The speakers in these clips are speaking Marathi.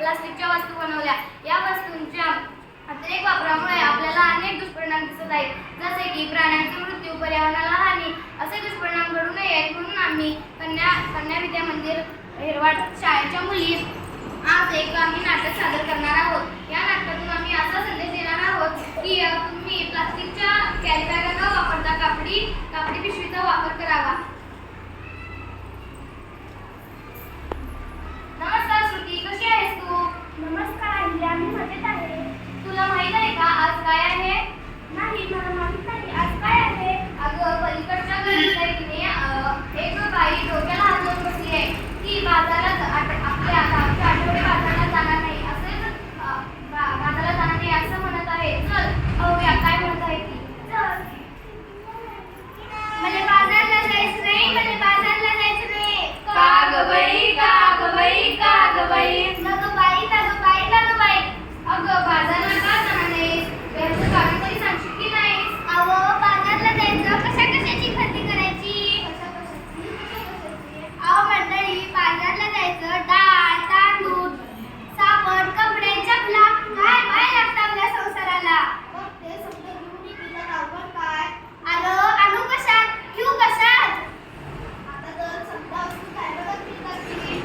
प्लास्टिकच्या वस्तू बनवल्या. या वस्तूंच्या अतिरेक वापरामुळे आपल्याला अनेक दुष्परिणाम दिसत आहेत, जसे की प्राण्यांचा मृत्यू, पर्यावरणाला हानी. असे दुष्परिणाम घडू नयेत म्हणून आम्ही कन्या विद्या मंदिर हिरवाड शाळेच्या मुली आज आम्ही नाटक सादर करणार आहोत. या नाटकातून आम्ही असा संदेश देणार आहोत की तुम्ही प्लास्टिकच्या कॅरी बॅगा न वापरता कापडी पिशवीचा वापर करावा. नमस्कार श्रुती, कशी आहेस तू? नमस्कार अहिल्या, मी मजेत आहे. तुला माहित आहे का आज काय आहे? नाही, मला माहित नाही. आज काय आहे? अगं पलीकडच्या घरातली एक बाई डोक्याला हात लावून बसली आहे. ती बाजारात आपल्या गावच्या आठवडे बाजाराला जाणार नाही असं म्हणत आहे. चल पाहूया काय म्हणत आहे ती. मला बाजारला जायचं नाही, मला बाजारला जायचं नाही. का ग बाई, का ग बाई, का ग बाई? नगं बाई, नगं बाई, नगं बाई. अगं बाजारला का जाणार नाहीस? घरचं कारण तरी सांगशील की नाहीस? अहो, बाजारला जायचं, कशाची खरेदी करायची? अहो मंडळी, बाजारला जायचं, डाळ, तांदूळ, साबण, कपडे, चपला, काय लागतं आपल्या संसाराला. मग ते समजा घेऊन गेलं आपण काय? आणू कशात, घेऊ कशात? आता जर समजा वस्तू काय बघत नाही.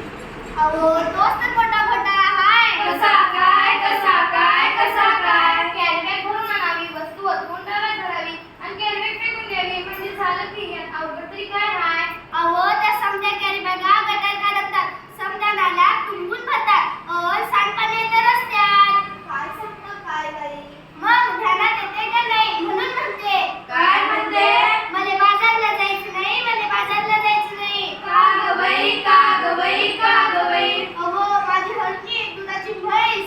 अहो, तोच तर खोटा हाय. कसा काय, कसा काय, कसा काय? कॅरी बॅग भरून आणावी, वस्तू वाचवून डब्यात भरावी आणि कॅरी बॅग फेकून द्यावी म्हणजे झालं की. अवघड तरी काय हाय? अहो, त्या समजा कॅरी बॅगा गटार काढतात, समजा नाल्यात तुंबून भरतात, सांडपाणी येतं रस्त्यात. काय सांगता काय बाई? मग ध्यानात येते का नाही म्हणून म्हणते. काय म्हणते? मला बाजारला जायचं नाही, मला बाजारला जायचं नाही. का ग बाई, का ग बाई, का ग बाई? अहो, माझी हलकी दुधाची म्हैस.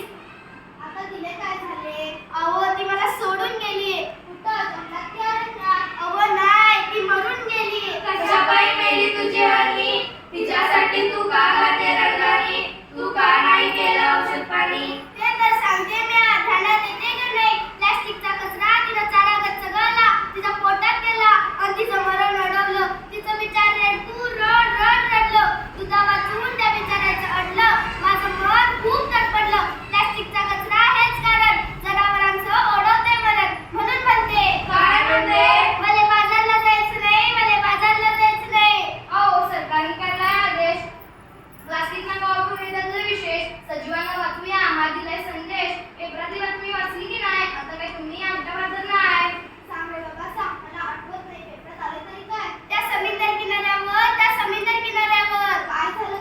आता तिले काय झाले? अहो, ती मला सोडून गेली. कुठं? जंगलात की अरण्यात? अहो नाही, ती मरून गेली. कशा पायी मेली तुझी हरणी? तिच्यासाठी तू का गाते रडगाणी? तू का नाही केलं औषध पाणी? ते तर सांगते मी, ध्यानात येते का नाही? प्लास्टिकचा कचरा तिचा चारा गचगळला, तिच्या पोटात गेला आणि तिचं मरण अडवलं. तिचं बिचार रडलं. दुधा वाचून त्या बिचाऱ्याचं अडलं. माझं मन खूप तडपडलं. प्लास्टिकचा कचरा हेच कारण जनावरांचं ओढवते मरण म्हणून म्हणते. काय म्हणते? मला बाजारला जायचं नाही, मला बाजारला जायचं नाही. अहो सरकारने काढलाय आदेश, प्लास्टिक नका वापरू हे त्यातलं विशेष. सजीवांना वाचूया हा दिलाय संदेश. पेपरातली बातमी वाचली की नाही? आता काय तुम्ही आमच्या बाजार नाही? सांग रे बाबा, सांग. मला आठवत नाही. पेपरात आले तरी काय? त्या समुद्र किनाऱ्यावर काय झालं?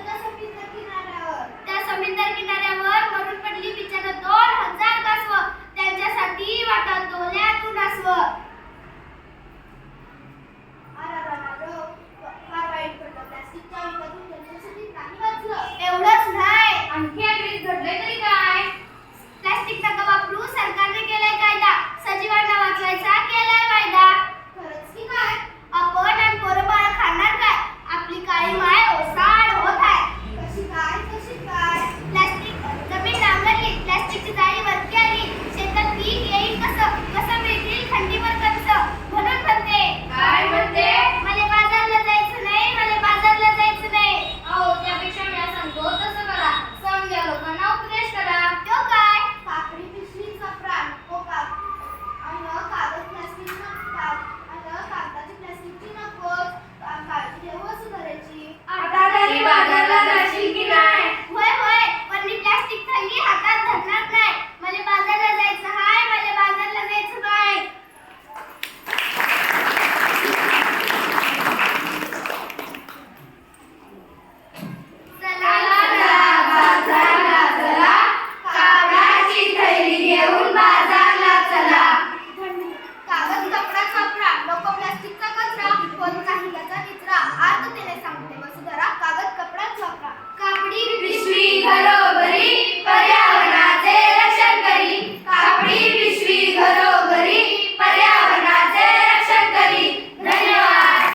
त्या समुद्र किनाऱ्यावर मरून पडली बिचारा 2000 कासवं. त्यांच्यासाठी वाटत डोल्यातून असवं. फार वाईट पडलं. प्लास्टिकच्या विकातून त्यांच्यासाठी नाही वाचलं. एवढंच नाही, आणखी अतिरिक्त घडलंय तरी काय? प्लास्टिक नका वापरू सरकारने केलाय कायदा. सजीवांना वाचवायचा केलाय वायदा. खरंच की काय? आपण आणि पोरं बाळ खाणार काय? आपली काळी माय ओसाड होत आहे. कशी काय? प्लास्टिक जमीन नांगरली, प्लास्टिकची जाळी वरती आली. शेतात पीक येईल कसं मिळतील थंडीवर कसं म्हणून म्हणते. काय म्हणते? मला बाजारला जायचं नाही, मला बाजारला जायचं नाही. अहो त्यापेक्षा मी सांगतो तसं करा. समजा लोकांना उपदेश करा. तो काय? कापडी पिशवीचा प्राण हो का? आणि कागद प्लास्टिकचा कागदाची प्लास्टिकची नकोच. काळजी घेऊ असं करायची. आता तरी बाजारला जाशील की नाही? होय, पण मी प्लास्टिक थैली हातात धरणार नाही. मला बाजारला जायचं हाय, मला बाजारला जायचं नाही. चला बाजारला चला, कापडाची थैली घेऊन बाजारला चला. कागद कपडाचा प्राण, नको प्लास्टिकचा कचरा, होत नाही त्याचा निचरा. आर्ततेने सांगते वसुधरा, कागद कपडाच वापरा. कापडी